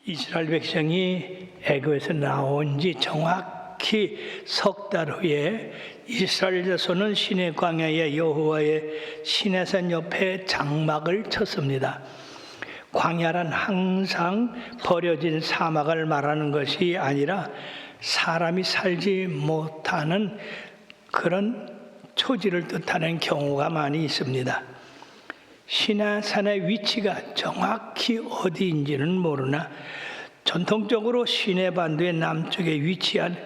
이스라엘 백성이 애굽에서 나온 지 정확히 석 달 후에 이스라엘 자손은 시내 광야에 여호와의 시내산 옆에 장막을 쳤습니다. 광야란 항상 버려진 사막을 말하는 것이 아니라 사람이 살지 못하는 그런 초지를 뜻하는 경우가 많이 있습니다. 시내산의 위치가 정확히 어디인지는 모르나 전통적으로 시내반도의 남쪽에 위치한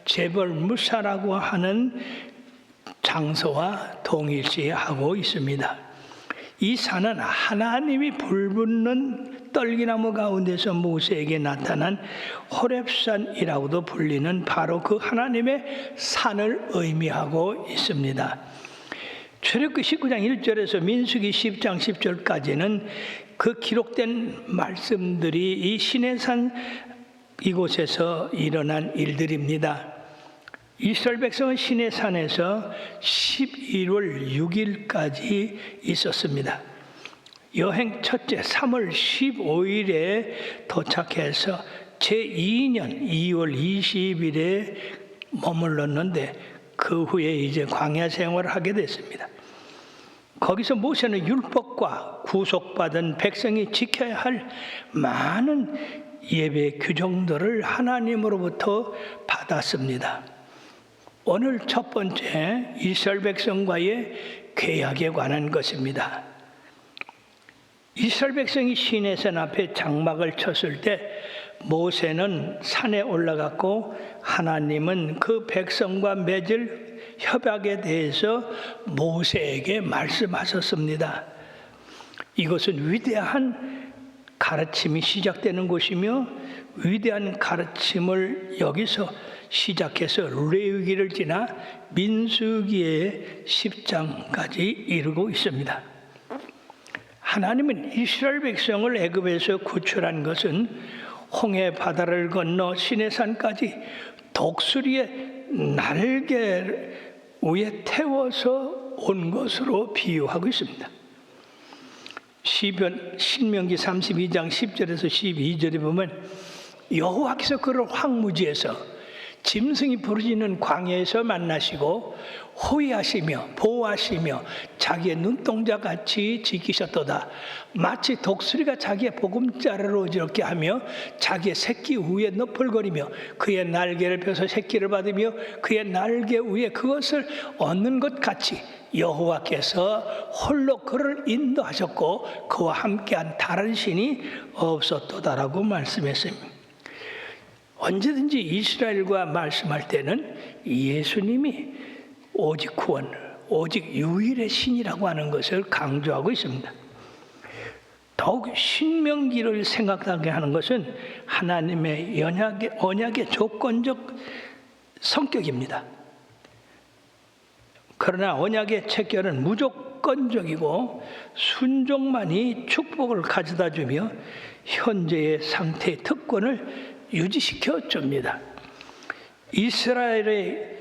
제벌 무사라고 하는 장소와 동일시하고 있습니다. 이 산은 하나님이 불붙는 떨기나무 가운데서 모세에게 나타난 호렙산이라고도 불리는 바로 그 하나님의 산을 의미하고 있습니다. 출애굽기 19장 1절에서 민수기 10장 10절까지는 그 기록된 말씀들이 이 시내산 이곳에서 일어난 일들입니다. 이스라엘 백성은 시내산에서 11월 6일까지 있었습니다. 여행 첫째 3월 15일에 도착해서 제2년 2월 20일에 머물렀는데 그 후에 이제 광야 생활을 하게 됐습니다. 거기서 모세는 율법과 구속받은 백성이 지켜야 할 많은 예배 규정들을 하나님으로부터 받았습니다. 오늘 첫 번째 이스라엘 백성과의 계약에 관한 것입니다. 이스라엘 백성이 시내산 앞에 장막을 쳤을 때 모세는 산에 올라갔고 하나님은 그 백성과 맺을 협약에 대해서 모세에게 말씀하셨습니다. 이것은 위대한 가르침이 시작되는 곳이며 위대한 가르침을 여기서 시작해서 레위기를 지나 민수기의 10장까지 이루고 있습니다. 하나님은 이스라엘 백성을 애굽에서 구출한 것은 홍해 바다를 건너 시내산까지 독수리의 날개 위에 태워서 온 것으로 비유하고 있습니다. 신명기 32장 10절에서 12절에 보면 여호와께서 그를 황무지에서 짐승이 부르짖는 광야에서 만나시고 호위하시며 보호하시며 자기의 눈동자같이 지키셨도다. 마치 독수리가 자기의 보금자루를 어지럽게 하며 자기의 새끼 위에 너풀거리며 그의 날개를 펴서 새끼를 받으며 그의 날개 위에 그것을 얻는 것 같이 여호와께서 홀로 그를 인도하셨고 그와 함께한 다른 신이 없었도다라고 말씀했습니다. 언제든지 이스라엘과 말씀할 때는 예수님이 오직 구원, 오직 유일의 신이라고 하는 것을 강조하고 있습니다. 더욱 신명기를 생각하게 하는 것은 하나님의 언약의 조건적 성격입니다. 그러나 언약의 체결은 무조건적이고 순종만이 축복을 가져다 주며 현재의 상태의 특권을 유지시켜 줍니다. 이스라엘의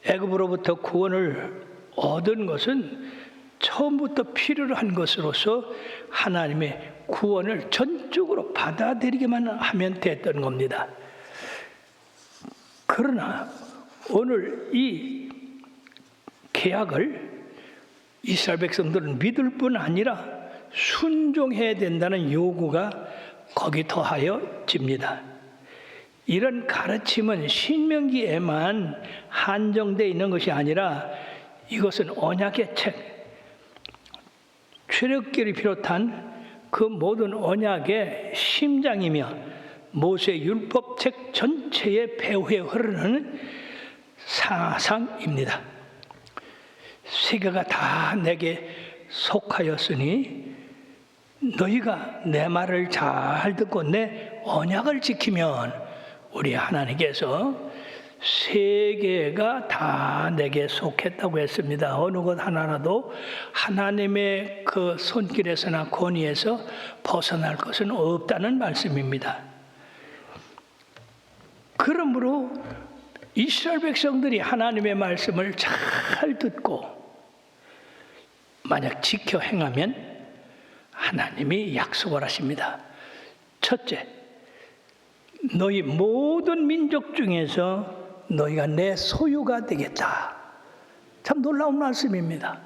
애굽으로부터 구원을 얻은 것은 처음부터 필요로 한 것으로서 하나님의 구원을 전적으로 받아들이기만 하면 됐던 겁니다. 그러나 오늘 이 계약을 이스라엘 백성들은 믿을 뿐 아니라 순종해야 된다는 요구가 거기 더하여집니다. 이런 가르침은 신명기에만 한정되어 있는 것이 아니라 이것은 언약의 책, 출애굽기를 비롯한 그 모든 언약의 심장이며 모세 율법책 전체의 배후에 흐르는 사상입니다. 세계가 다 내게 속하였으니 너희가 내 말을 잘 듣고 내 언약을 지키면 우리 하나님께서 세계가 다 내게 속했다고 했습니다. 어느 것 하나라도 하나님의 그 손길에서나 권위에서 벗어날 것은 없다는 말씀입니다. 그러므로 이스라엘 백성들이 하나님의 말씀을 잘 듣고 만약 지켜 행하면 하나님이 약속을 하십니다. 첫째, 너희 모든 민족 중에서 너희가 내 소유가 되겠다. 참 놀라운 말씀입니다.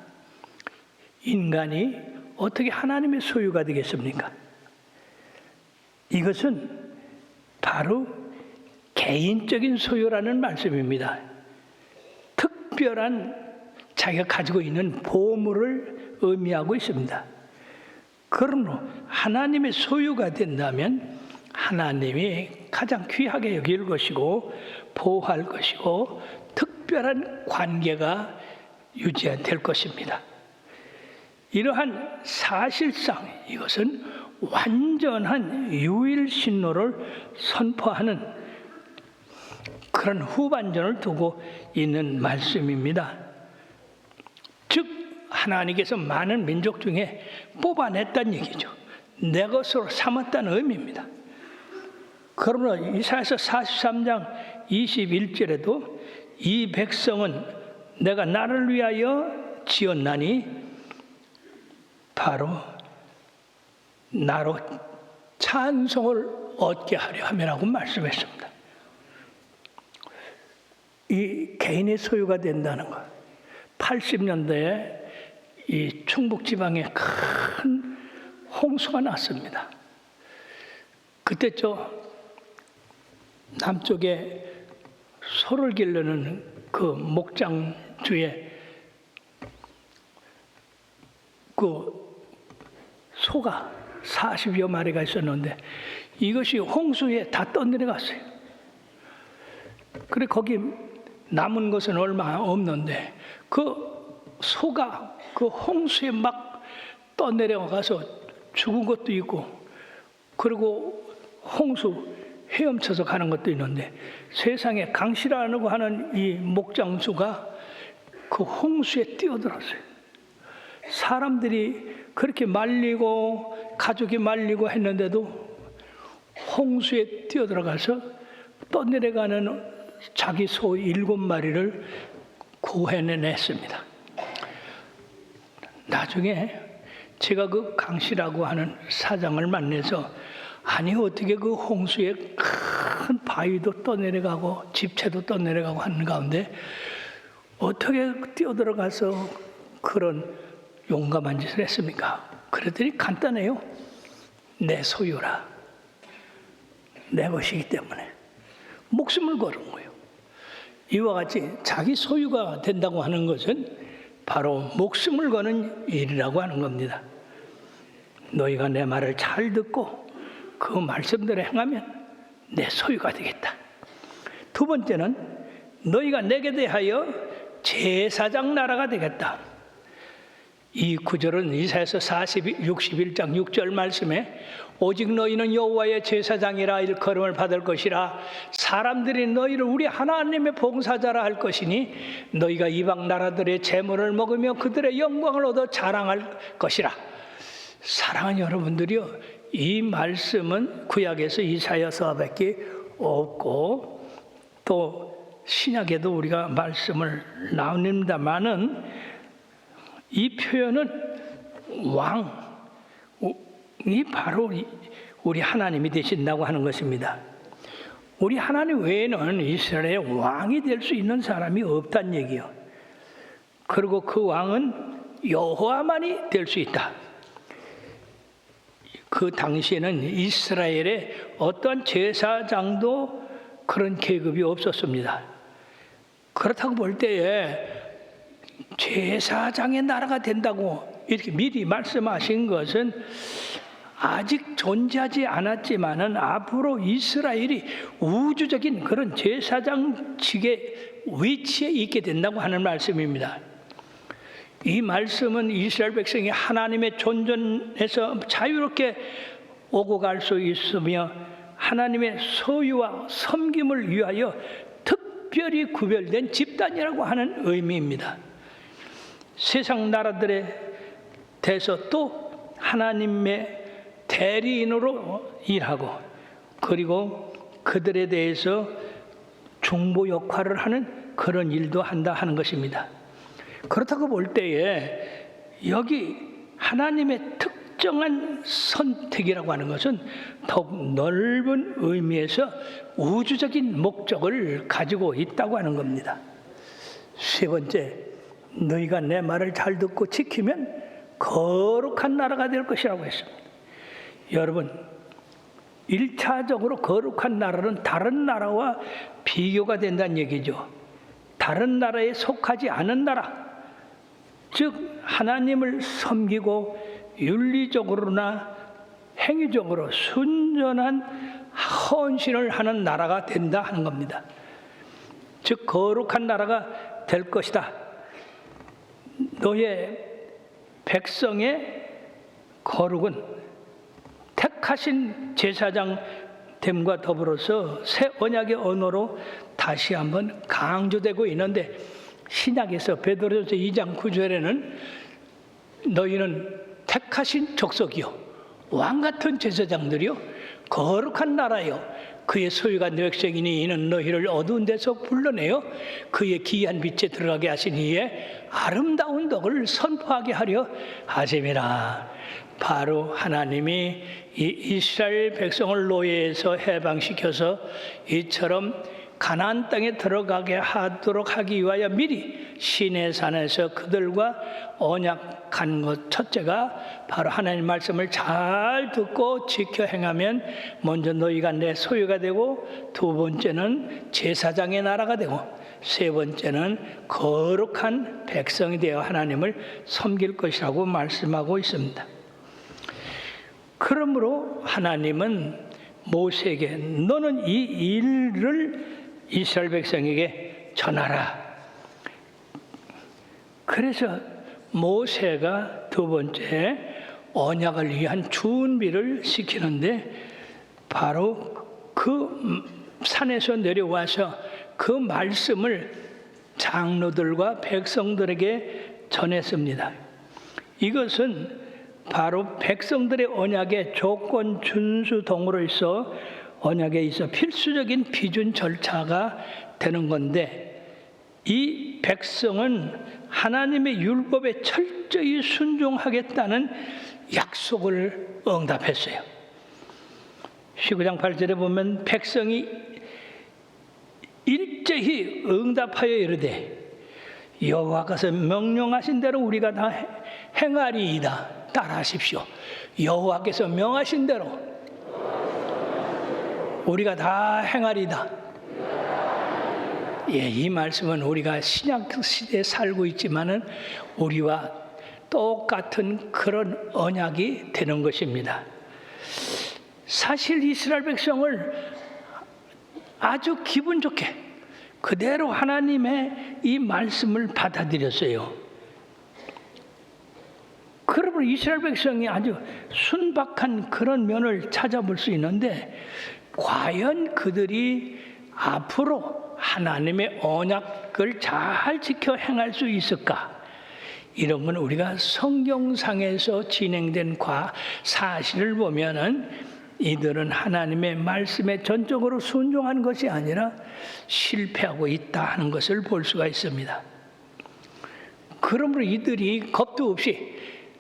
인간이 어떻게 하나님의 소유가 되겠습니까? 이것은 바로 개인적인 소유라는 말씀입니다. 특별한 자기가 가지고 있는 보물을 의미하고 있습니다. 그러므로 하나님의 소유가 된다면 하나님이 가장 귀하게 여길 것이고 보호할 것이고 특별한 관계가 유지될 것입니다. 이러한 사실상 이것은 완전한 유일신노를 선포하는 그런 후반전을 두고 있는 말씀입니다. 즉 하나님께서 많은 민족 중에 뽑아냈다는 얘기죠. 내 것으로 삼았다는 의미입니다. 그러므로 이사야서 43장 21절에도 이 백성은 내가 나를 위하여 지었나니 바로 나로 찬송을 얻게 하려 함이라고 말씀했습니다. 이 개인의 소유가 된다는 것. 80년대에 이 충북 지방에 큰 홍수가 났습니다. 그때 남쪽에 소를 기르는 그 목장주에 그 소가 40여 마리가 있었는데 이것이 홍수에 다 떠내려갔어요. 그래 거기 남은 것은 얼마 없는데 그 소가 그 홍수에 막 떠내려가서 죽은 것도 있고 그리고 홍수 헤엄쳐서 가는 것도 있는데 세상에 강시라고 하는 이 목장수가 그 홍수에 뛰어들었어요. 사람들이 그렇게 말리고 가족이 말리고 했는데도 홍수에 뛰어들어가서 떠내려가는 자기 소 7마리를 구해냈습니다. 나중에 제가 그 강씨라고 하는 사장을 만나서 아니 어떻게 그 홍수에 큰 바위도 떠내려가고 집채도 떠내려가고 하는 가운데 어떻게 뛰어들어가서 그런 용감한 짓을 했습니까? 그랬더니 간단해요. 내 소유라. 내 것이기 때문에 목숨을 걸은 거예요. 이와 같이 자기 소유가 된다고 하는 것은 바로 목숨을 거는 일이라고 하는 겁니다. 너희가 내 말을 잘 듣고 그 말씀대로 행하면 내 소유가 되겠다. 두 번째는 너희가 내게 대하여 제사장 나라가 되겠다. 이 구절은 이사야서 61장 6절 말씀에 오직 너희는 여호와의 제사장이라 일컬음을 받을 것이라 사람들이 너희를 우리 하나님의 봉사자라 할 것이니 너희가 이방 나라들의 재물을 먹으며 그들의 영광을 얻어 자랑할 것이라. 사랑하는 여러분들이요, 이 말씀은 구약에서 이사야서밖에 없고 또 신약에도 우리가 말씀을 나눕니다마는 이 표현은 왕이 바로 우리 하나님이 되신다고 하는 것입니다. 우리 하나님 외에는 이스라엘의 왕이 될 수 있는 사람이 없다는 얘기요. 그리고 그 왕은 여호와만이 될 수 있다. 그 당시에는 이스라엘의 어떠한 제사장도 그런 계급이 없었습니다. 그렇다고 볼 때에 제사장의 나라가 된다고 이렇게 미리 말씀하신 것은 아직 존재하지 않았지만은 앞으로 이스라엘이 우주적인 그런 제사장직의 위치에 있게 된다고 하는 말씀입니다. 이 말씀은 이스라엘 백성이 하나님의 존전에서 자유롭게 오고 갈 수 있으며 하나님의 소유와 섬김을 위하여 특별히 구별된 집단이라고 하는 의미입니다. 세상 나라들에 대해서 또 하나님의 대리인으로 일하고 그리고 그들에 대해서 중보 역할을 하는 그런 일도 한다 하는 것입니다. 그렇다고 볼 때에 여기 하나님의 철저한 선택이라고 하는 것은 더욱 넓은 의미에서 우주적인 목적을 가지고 있다고 하는 겁니다. 세 번째, 너희가 내 말을 잘 듣고 지키면 거룩한 나라가 될 것이라고 했습니다. 여러분, 1차적으로 거룩한 나라는 다른 나라와 비교가 된다는 얘기죠. 다른 나라에 속하지 않은 나라, 즉 하나님을 섬기고 윤리적으로나 행위적으로 순전한 헌신을 하는 나라가 된다 하는 겁니다. 즉 거룩한 나라가 될 것이다. 너의 백성의 거룩은 택하신 제사장 됨과 더불어서 새 언약의 언어로 다시 한번 강조되고 있는데, 신약에서 베드로전서 2장 9절에는 너희는 택하신 족속이요 왕같은 제사장들이요 거룩한 나라요 그의 소유가 내 백성이니 이는 너희를 어두운 데서 불러내어 그의 기이한 빛에 들어가게 하신 이에 아름다운 덕을 선포하게 하려 하심이라. 바로 하나님이 이 이스라엘 백성을 노예에서 해방시켜서 이처럼 가나안 땅에 들어가게 하도록 하기 위하여 미리 시내산에서 그들과 언약한 것, 첫째가 바로 하나님 말씀을 잘 듣고 지켜 행하면 먼저 너희가 내 소유가 되고, 두 번째는 제사장의 나라가 되고, 세 번째는 거룩한 백성이 되어 하나님을 섬길 것이라고 말씀하고 있습니다. 그러므로 하나님은 모세에게 너는 이 일을 이스라엘 백성에게 전하라. 그래서 모세가 두 번째 언약을 위한 준비를 시키는데, 바로 그 산에서 내려와서 그 말씀을 장로들과 백성들에게 전했습니다. 이것은 바로 백성들의 언약의 조건 준수 동으로 있어 언약에 있어 필수적인 비준 절차가 되는 건데, 이 백성은 하나님의 율법에 철저히 순종하겠다는 약속을 응답했어요. 19장 8절에 보면 백성이 일제히 응답하여 이르되 여호와께서 명령하신 대로 우리가 다 행하리이다. 따라하십시오. 여호와께서 명하신 대로 우리가 다 행하리다. 예, 이 말씀은 우리가 신약 시대에 살고 있지만은 우리와 똑같은 그런 언약이 되는 것입니다. 사실 이스라엘 백성을 아주 기분 좋게 그대로 하나님의 이 말씀을 받아들였어요. 그러므로 이스라엘 백성이 아주 순박한 그런 면을 찾아볼 수 있는데, 과연 그들이 앞으로 하나님의 언약을 잘 지켜 행할 수 있을까? 이런 건 우리가 성경상에서 진행된 사실을 보면은 이들은 하나님의 말씀에 전적으로 순종한 것이 아니라 실패하고 있다 하는 것을 볼 수가 있습니다. 그러므로 이들이 겁도 없이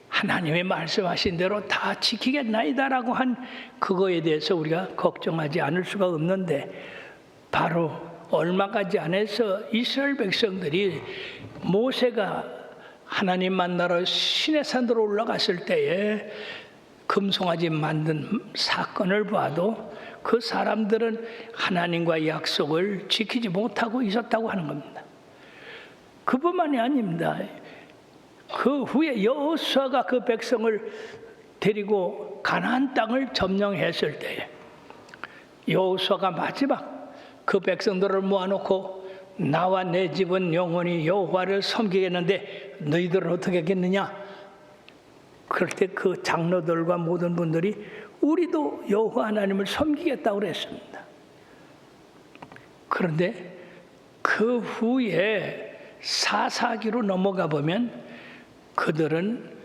하나님의 말씀하신 대로 다 지키겠나이다라고 한 그거에 대해서 우리가 걱정하지 않을 수가 없는데, 바로 얼마 가지 안에서 이스라엘 백성들이 모세가 하나님 만나러 시내산으로 올라갔을 때에 금송아지 만든 사건을 봐도 그 사람들은 하나님과의 약속을 지키지 못하고 있었다고 하는 겁니다. 그뿐만이 아닙니다. 그 후에 여호수아가 그 백성을 데리고 가나안 땅을 점령했을 때에 여호수아가 마지막 그 백성들을 모아놓고 나와 내 집은 영원히 여호와를 섬기겠는데 너희들은 어떻게 하겠느냐? 그럴 때 그 장로들과 모든 분들이 우리도 여호와 하나님을 섬기겠다고 그랬습니다. 그런데 그 후에 사사기로 넘어가 보면 그들은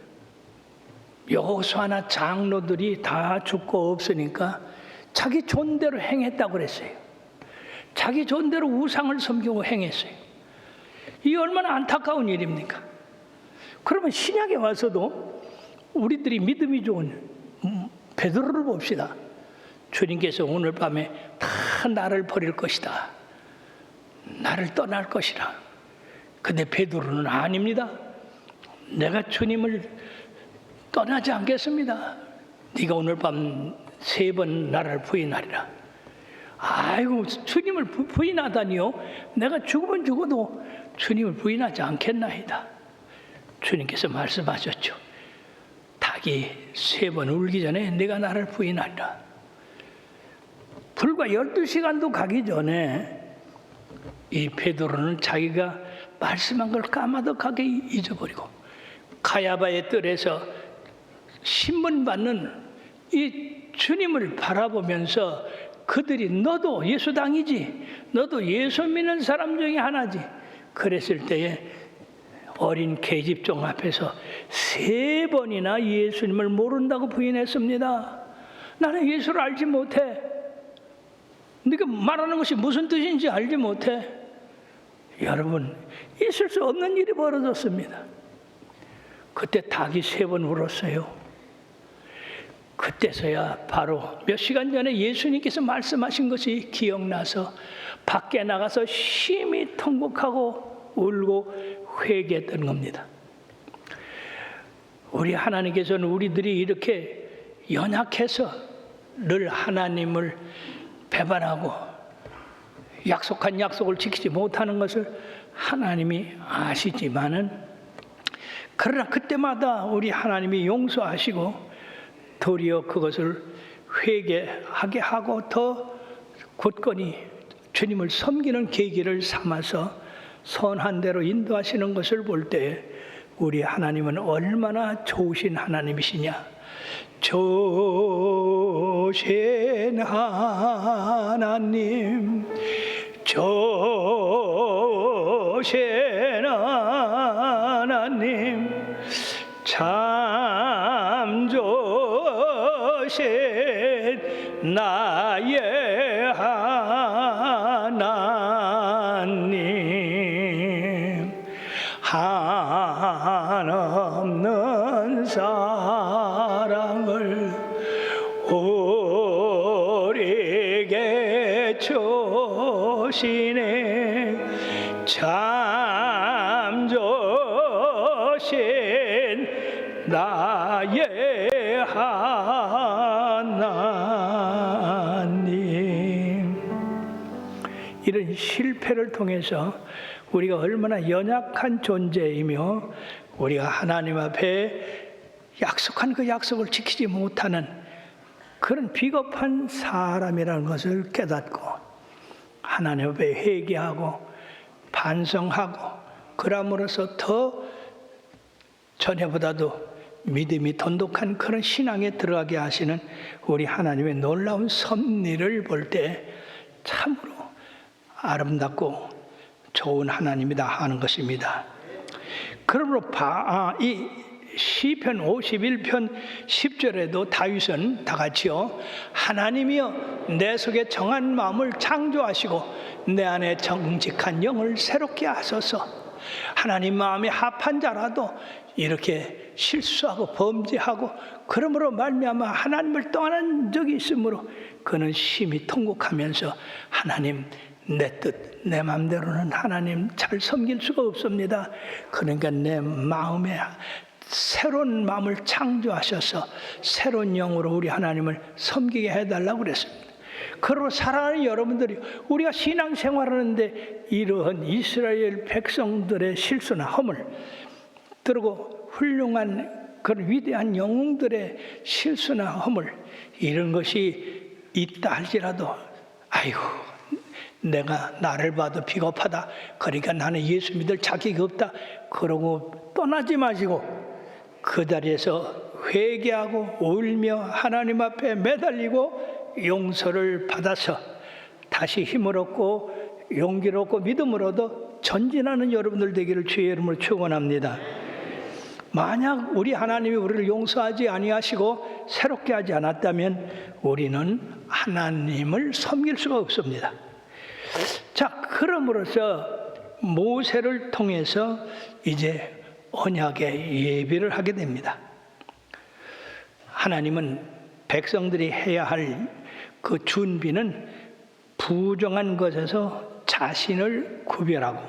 여호수아나 장로들이 다 죽고 없으니까 자기 존대로 행했다고 그랬어요. 자기 존대로 우상을 섬기고 행했어요. 이게 얼마나 안타까운 일입니까? 그러면 신약에 와서도 우리들이 믿음이 좋은 베드로를 봅시다. 주님께서 오늘 밤에 다 나를 버릴 것이다. 나를 떠날 것이라. 근데 베드로는 아닙니다. 내가 주님을 떠나지 않겠습니다. 네가 오늘 밤 3번 나를 부인하리라. 아이고, 주님을 부인하다니요? 내가 죽으면 죽어도 주님을 부인하지 않겠나이다. 주님께서 말씀하셨죠. 닭이 3번 울기 전에 네가 나를 부인하리라. 불과 12시간도 가기 전에 이 베드로는 자기가 말씀한 걸 까마득하게 잊어버리고 가야바의 뜰에서 신문 받는 이 주님을 바라보면서 그들이 너도 예수당이지, 너도 예수 믿는 사람 중에 하나지. 그랬을 때에 어린 계집종 앞에서 3번이나 예수님을 모른다고 부인했습니다. 나는 예수를 알지 못해. 네가 말하는 것이 무슨 뜻인지 알지 못해. 여러분, 있을 수 없는 일이 벌어졌습니다. 그때 닭이 3번 울었어요. 그때서야 바로 몇 시간 전에 예수님께서 말씀하신 것이 기억나서 밖에 나가서 심히 통곡하고 울고 회개했던 겁니다. 우리 하나님께서는 우리들이 이렇게 연약해서 늘 하나님을 배반하고 약속한 약속을 지키지 못하는 것을 하나님이 아시지만은, 그러나 그때마다 우리 하나님이 용서하시고 도리어 그것을 회개하게 하고 더 굳건히 주님을 섬기는 계기를 삼아서 선한 대로 인도하시는 것을 볼 때 우리 하나님은 얼마나 좋으신 하나님이시냐. 좋으신 하나님, 좋으신 하나님, 참 좋으신 나의 하나님, 한없는 사랑을 우리에게 주시네. 참 좋으신 나의 하나님. 이런 실패를 통해서 우리가 얼마나 연약한 존재이며 우리가 하나님 앞에 약속한 그 약속을 지키지 못하는 그런 비겁한 사람이라는 것을 깨닫고 하나님 앞에 회개하고 반성하고, 그럼으로써 더 전에보다도 믿음이 돈독한 그런 신앙에 들어가게 하시는 우리 하나님의 놀라운 섭리를 볼 때 참으로 아름답고 좋은 하나님이다 하는 것입니다. 그러므로 이 시편 51편 10절에도 다윗은 다 같이요, 하나님이여 내 속에 정한 마음을 창조하시고 내 안에 정직한 영을 새롭게 하소서. 하나님 마음에 합한 자라도 이렇게 실수하고 범죄하고 그러므로 말미암아 하나님을 떠난 적이 있으므로 그는 심히 통곡하면서 하나님, 내 뜻, 내 마음대로는 하나님 잘 섬길 수가 없습니다. 그러니까 내 마음에 새로운 마음을 창조하셔서 새로운 영으로 우리 하나님을 섬기게 해달라고 그랬습니다. 그리고 사랑하는 여러분들이, 우리가 신앙생활하는데 이러한 이스라엘 백성들의 실수나 허물, 그리고 훌륭한 그런 위대한 영웅들의 실수나 허물, 이런 것이 있다 할지라도 아이고 내가 나를 봐도 비겁하다, 그러니까 나는 예수 믿을 자격이 없다, 그러고 떠나지 마시고 그 자리에서 회개하고 울며 하나님 앞에 매달리고 용서를 받아서 다시 힘을 얻고 용기를 얻고 믿음을 얻어 전진하는 여러분들 되기를 주의 이름으로 축원합니다. 만약 우리 하나님이 우리를 용서하지 아니하시고 새롭게 하지 않았다면 우리는 하나님을 섬길 수가 없습니다. 자, 그럼으로써 모세를 통해서 이제 언약의 예비를 하게 됩니다. 하나님은 백성들이 해야 할 그 준비는 부정한 것에서 자신을 구별하고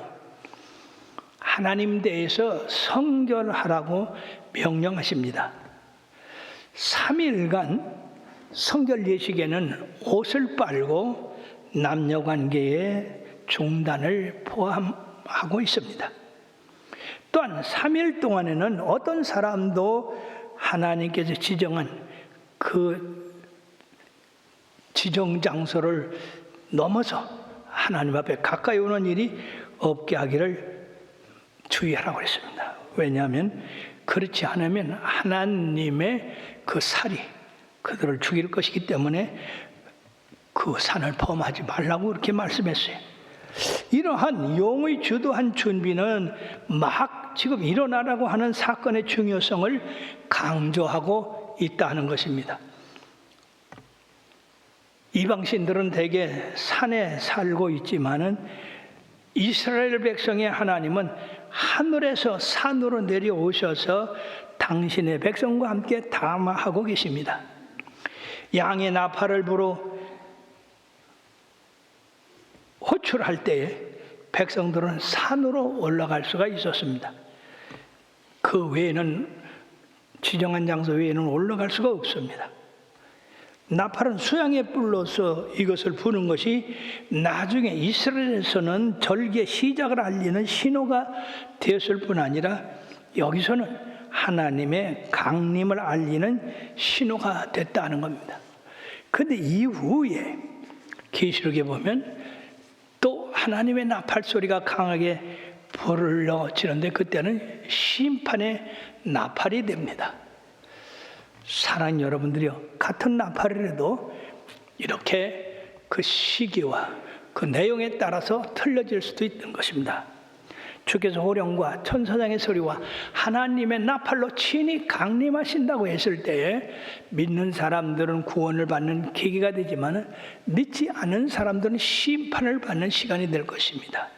하나님 대해서 성결하라고 명령하십니다. 3일간 성결 예식에는 옷을 빨고 남녀관계의 중단을 포함하고 있습니다. 또한 3일 동안에는 어떤 사람도 하나님께서 지정한 그 지정 장소를 넘어서 하나님 앞에 가까이 오는 일이 없게 하기를 주의하라고 했습니다. 왜냐하면 그렇지 않으면 하나님의 그 살이 그들을 죽일 것이기 때문에 그 산을 범하지 말라고 그렇게 말씀했어요. 이러한 용의 주도한 준비는 막 지금 일어나라고 하는 사건의 중요성을 강조하고 있다는 것입니다. 이방신들은 대개 산에 살고 있지만은 이스라엘 백성의 하나님은 하늘에서 산으로 내려오셔서 당신의 백성과 함께 담화하고 계십니다. 양의 나팔을 불어 호출할 때에 백성들은 산으로 올라갈 수가 있었습니다. 그 외에는 지정한 장소 외에는 올라갈 수가 없습니다. 나팔은 수양의 뿔로서 이것을 부는 것이 나중에 이스라엘에서는 절기의 시작을 알리는 신호가 되었을 뿐 아니라 여기서는 하나님의 강림을 알리는 신호가 됐다는 겁니다. 그런데 이후에 계시록에 보면 또 하나님의 나팔 소리가 강하게 불러지는데 그때는 심판의 나팔이 됩니다. 사랑하는 여러분들이요, 같은 나팔이라도 이렇게 그 시기와 그 내용에 따라서 틀려질 수도 있는 것입니다. 주께서 호령과 천사장의 소리와 하나님의 나팔로 친히 강림하신다고 했을 때에 믿는 사람들은 구원을 받는 계기가 되지만 믿지 않은 사람들은 심판을 받는 시간이 될 것입니다.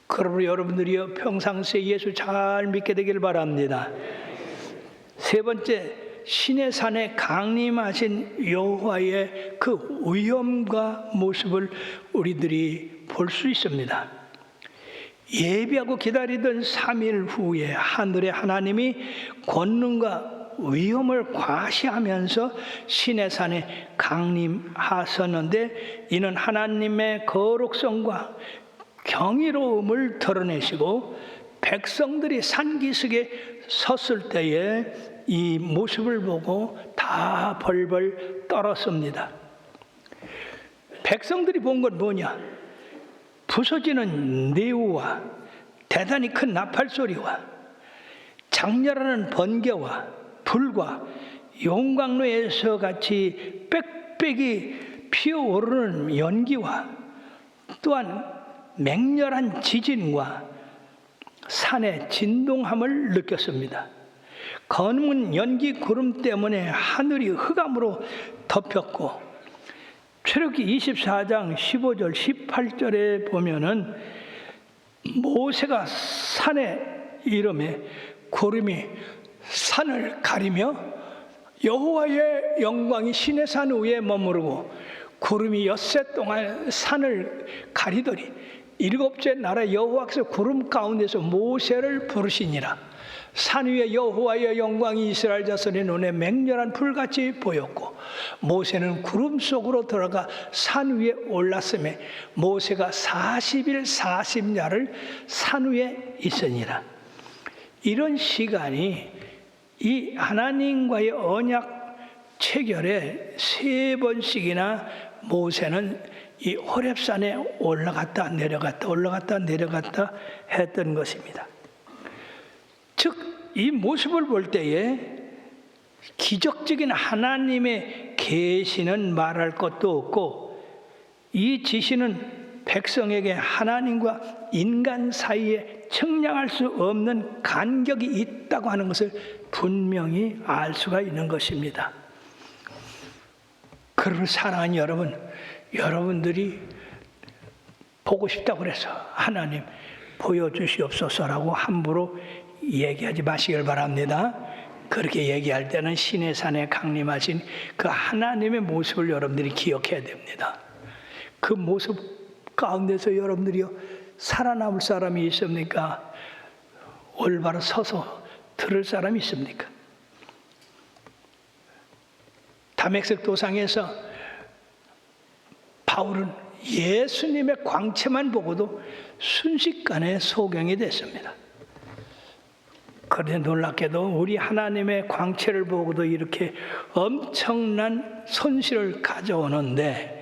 그러므로 여러분들이요, 평상시에 예수 잘 믿게 되길 바랍니다. 세 번째, 신의 산에 강림하신 여호와의 그 위엄과 모습을 우리들이 볼 수 있습니다. 예비하고 기다리던 3일 후에 하늘의 하나님이 권능과 위엄을 과시하면서 신의 산에 강림하셨는데 이는 하나님의 거룩성과 경이로움을 드러내시고 백성들이 산기슭에 섰을 때에 이 모습을 보고 다 벌벌 떨었습니다. 백성들이 본 건 뭐냐? 부서지는 네오와 대단히 큰 나팔 소리와 장렬하는 번개와 불과 용광로에서 같이 빽빽이 피어오르는 연기와 또한 맹렬한 지진과 산의 진동함을 느꼈습니다. 검은 연기 구름 때문에 하늘이 흑암으로 덮였고 출애굽기 24장 15절 18절에 보면은 모세가 산에 이름에 구름이 산을 가리며 여호와의 영광이 신의 산 위에 머무르고 구름이 엿새 동안 산을 가리더니 일곱째 날에 여호와께서 구름 가운데서 모세를 부르시니라. 산 위에 여호와의 영광이 이스라엘 자손의 눈에 맹렬한 불같이 보였고 모세는 구름 속으로 들어가 산 위에 올랐음에 모세가 40일 40야를 산 위에 있으니라. 이런 시간이 이 하나님과의 언약 체결에 3번씩이나 모세는 이 호렙산에 올라갔다 내려갔다 했던 것입니다. 즉 이 모습을 볼 때에 기적적인 하나님의 계시는 말할 것도 없고 이 지시는 백성에게 하나님과 인간 사이에 측량할 수 없는 간격이 있다고 하는 것을 분명히 알 수가 있는 것입니다. 그러므로 사랑하는 여러분, 여러분들이 보고 싶다고 그래서 하나님 보여주시옵소서라고 함부로 얘기하지 마시길 바랍니다. 그렇게 얘기할 때는 신의 산에 강림하신 그 하나님의 모습을 여러분들이 기억해야 됩니다. 그 모습 가운데서 여러분들이요, 살아남을 사람이 있습니까? 올바로 서서 들을 사람이 있습니까? 다메섹 도상에서 바울은 예수님의 광채만 보고도 순식간에 소경이 됐습니다. 그런데 놀랍게도 우리 하나님의 광채를 보고도 이렇게 엄청난 손실을 가져오는데,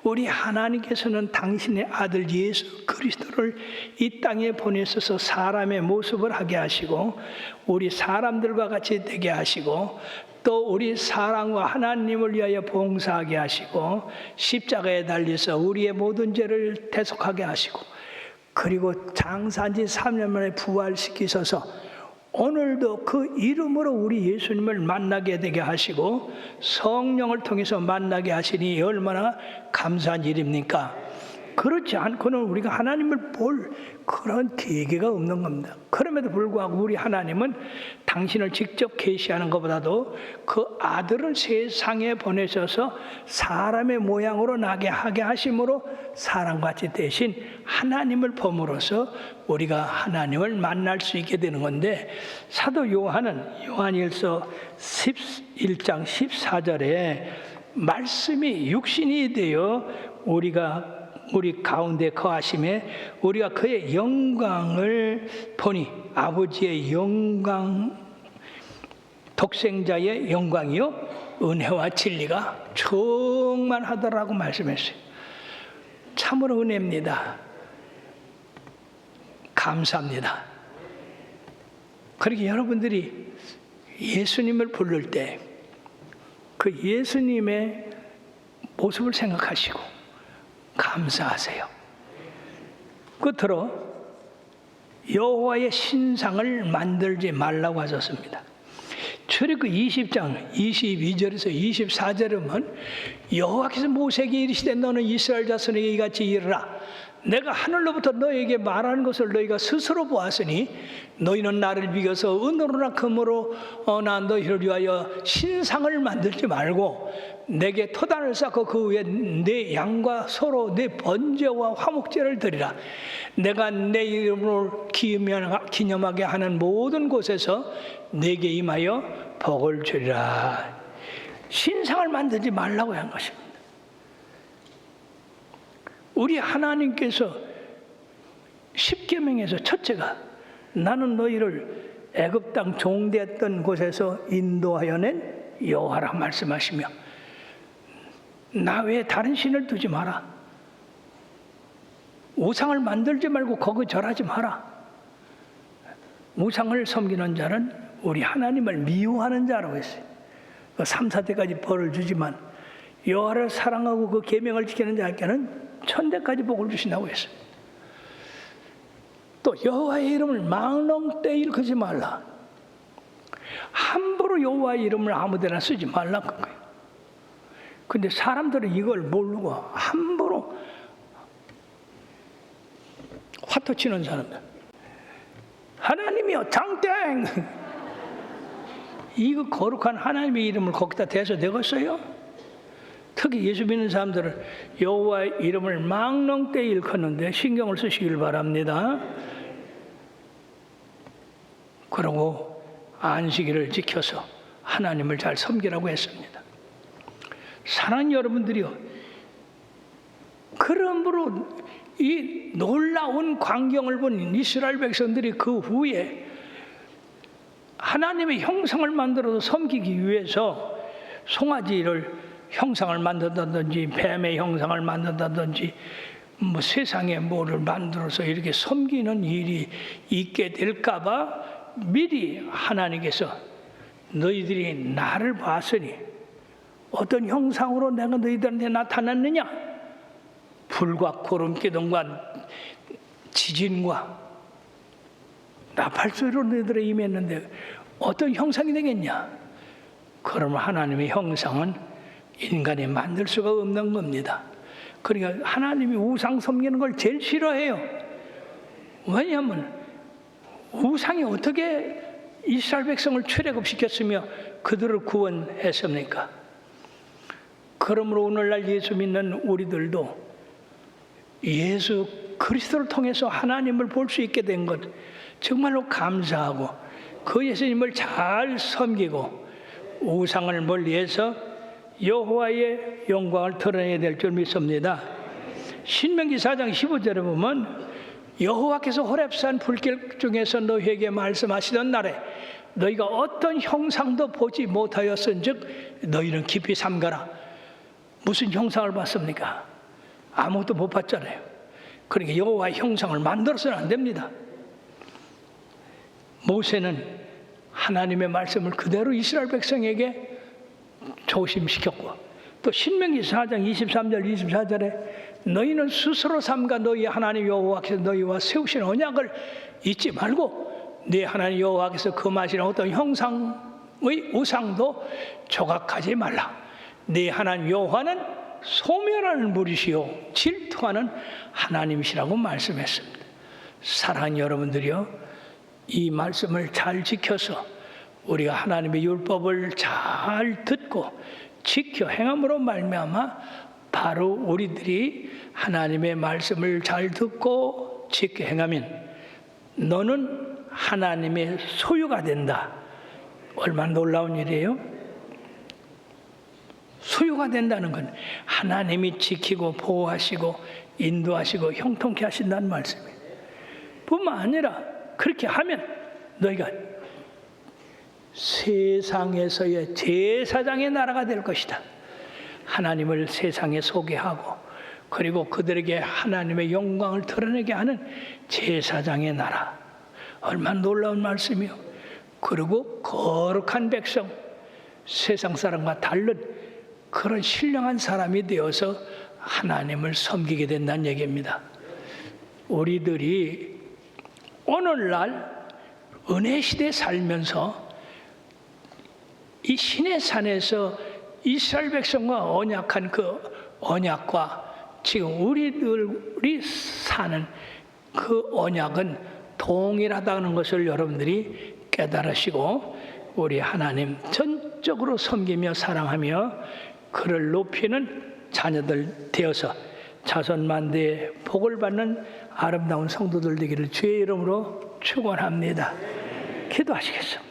우리 하나님께서는 당신의 아들 예수 그리스도를 이 땅에 보내셔서 사람의 모습을 하게 하시고 우리 사람들과 같이 되게 하시고 또 우리 사랑과 하나님을 위하여 봉사하게 하시고 십자가에 달려서 우리의 모든 죄를 대속하게 하시고 그리고 장사한 지 3년 만에 부활시키셔서 오늘도 그 이름으로 우리 예수님을 만나게 되게 하시고 성령을 통해서 만나게 하시니 얼마나 감사한 일입니까? 그렇지 않고는 우리가 하나님을 볼 그런 계기가 없는 겁니다. 그럼에도 불구하고 우리 하나님은 당신을 직접 계시하는 것보다도 그 아들을 세상에 보내셔서 사람의 모양으로 나게 하게 하심으로 사람같이 대신 하나님을 봄으로써 우리가 하나님을 만날 수 있게 되는 건데, 사도 요한은 요한일서 11장 14절에 말씀이 육신이 되어 우리 가운데 거하심에 우리가 그의 영광을 보니 아버지의 영광, 독생자의 영광이요 은혜와 진리가 충만하더라고 말씀했어요. 참으로 은혜입니다. 감사합니다. 그렇게 여러분들이 예수님을 부를 때 그 예수님의 모습을 생각하시고 감사하세요. 끝으로 여호와의 신상을 만들지 말라고 하셨습니다. 출애굽 20장 22절에서 24절에 보면 여호와께서 모세에게 이르시되 너는 이스라엘 자손에게 이같이 이르라. 내가 하늘로부터 너에게 말하는 것을 너희가 스스로 보았으니 너희는 나를 비교서 은으로나 금으로 나 너희를 위하여 신상을 만들지 말고 내게 토단을 쌓고 그 위에 내 양과 소로 내 번제와 화목제를 드리라. 내가 내 이름으로 기념하게 하는 모든 곳에서 내게 임하여 복을 주리라. 신상을 만들지 말라고 한 것입니다. 우리 하나님께서 십계명에서 첫째가 나는 너희를 애굽 땅 종되었던 곳에서 인도하여 낸 여호와라 말씀하시며 나 외에 다른 신을 두지 마라. 우상을 만들지 말고 거기 절하지 마라. 우상을 섬기는 자는 우리 하나님을 미워하는 자라고 했어요. 3, 4대까지 벌을 주지만 여호와를 사랑하고 그 계명을 지키는 자에게는 천대까지 복을 주신다고 했어요. 또 여호와의 이름을 망령되이 일컫지 말라. 함부로 여호와의 이름을 아무데나 쓰지 말라는 거예요. 근데 사람들은 이걸 모르고 함부로 화투 치는 사람들. 하나님이여 장땡! 이거 거룩한 하나님의 이름을 거기다 대서 되겠어요? 특히 예수 믿는 사람들은 여호와의 이름을 망령되이 일컫는데 신경을 쓰시길 바랍니다. 그러고 안식일을 지켜서 하나님을 잘 섬기라고 했습니다. 사랑하는 여러분들이요, 그러므로 이 놀라운 광경을 본 이스라엘 백성들이 그 후에 하나님의 형상을 만들어서 섬기기 위해서 송아지를 형상을 만든다든지 뱀의 형상을 만든다든지 뭐 세상에 뭐를 만들어서 이렇게 섬기는 일이 있게 될까 봐 미리 하나님께서 너희들이 나를 봤으니 어떤 형상으로 내가 너희들한테 나타났느냐? 불과 구름 기둥과 지진과 나팔소리로 너희들에 임했는데 어떤 형상이 되겠냐? 그러면 하나님의 형상은 인간이 만들 수가 없는 겁니다. 그러니까 하나님이 우상 섬기는 걸 제일 싫어해요. 왜냐하면 우상이 어떻게 이스라엘 백성을 출애굽시켰으며 그들을 구원했습니까? 그러므로 오늘날 예수 믿는 우리들도 예수 그리스도를 통해서 하나님을 볼 수 있게 된 것 정말로 감사하고 그 예수님을 잘 섬기고 우상을 멀리해서 여호와의 영광을 드러내야 될 줄 믿습니다. 신명기 4장 15절에 보면 여호와께서 호렙산 불길 중에서 너희에게 말씀하시던 날에 너희가 어떤 형상도 보지 못하였은즉 너희는 깊이 삼가라. 무슨 형상을 봤습니까? 아무것도 못 봤잖아요. 그러니까 여호와의 형상을 만들어서는 안 됩니다. 모세는 하나님의 말씀을 그대로 이스라엘 백성에게 조심시켰고 또 신명기 4장 23절 24절에 너희는 스스로 삼가 너희 하나님 여호와께서 너희와 세우신 언약을 잊지 말고 네 하나님 여호와께서 금하시는 어떤 형상의 우상도 조각하지 말라. 네 하나님 여호와는 소멸하는 분이시요 질투하는 하나님이시라고 말씀했습니다. 사랑하는 여러분들이요, 이 말씀을 잘 지켜서 우리가 하나님의 율법을 잘 듣고 지켜 행함으로 말미암아 바로 우리들이 하나님의 말씀을 잘 듣고 지켜 행하면 너는 하나님의 소유가 된다. 얼마나 놀라운 일이에요? 소유가 된다는 건 하나님이 지키고 보호하시고 인도하시고 형통케 하신다는 말씀이에요. 뿐만 아니라 그렇게 하면 너희가 세상에서의 제사장의 나라가 될 것이다. 하나님을 세상에 소개하고 그리고 그들에게 하나님의 영광을 드러내게 하는 제사장의 나라. 얼마나 놀라운 말씀이요. 그리고 거룩한 백성, 세상 사람과 다른 그런 신령한 사람이 되어서 하나님을 섬기게 된다는 얘기입니다. 우리들이 오늘날 은혜 시대에 살면서 이 신의 산에서 이스라엘 백성과 언약한 그 언약과 지금 우리들이 사는 그 언약은 동일하다는 것을 여러분들이 깨달으시고 우리 하나님 전적으로 섬기며 사랑하며 그를 높이는 자녀들 되어서 자손만대의 복을 받는 아름다운 성도들 되기를 주의 이름으로 축원합니다. 기도하시겠습니다.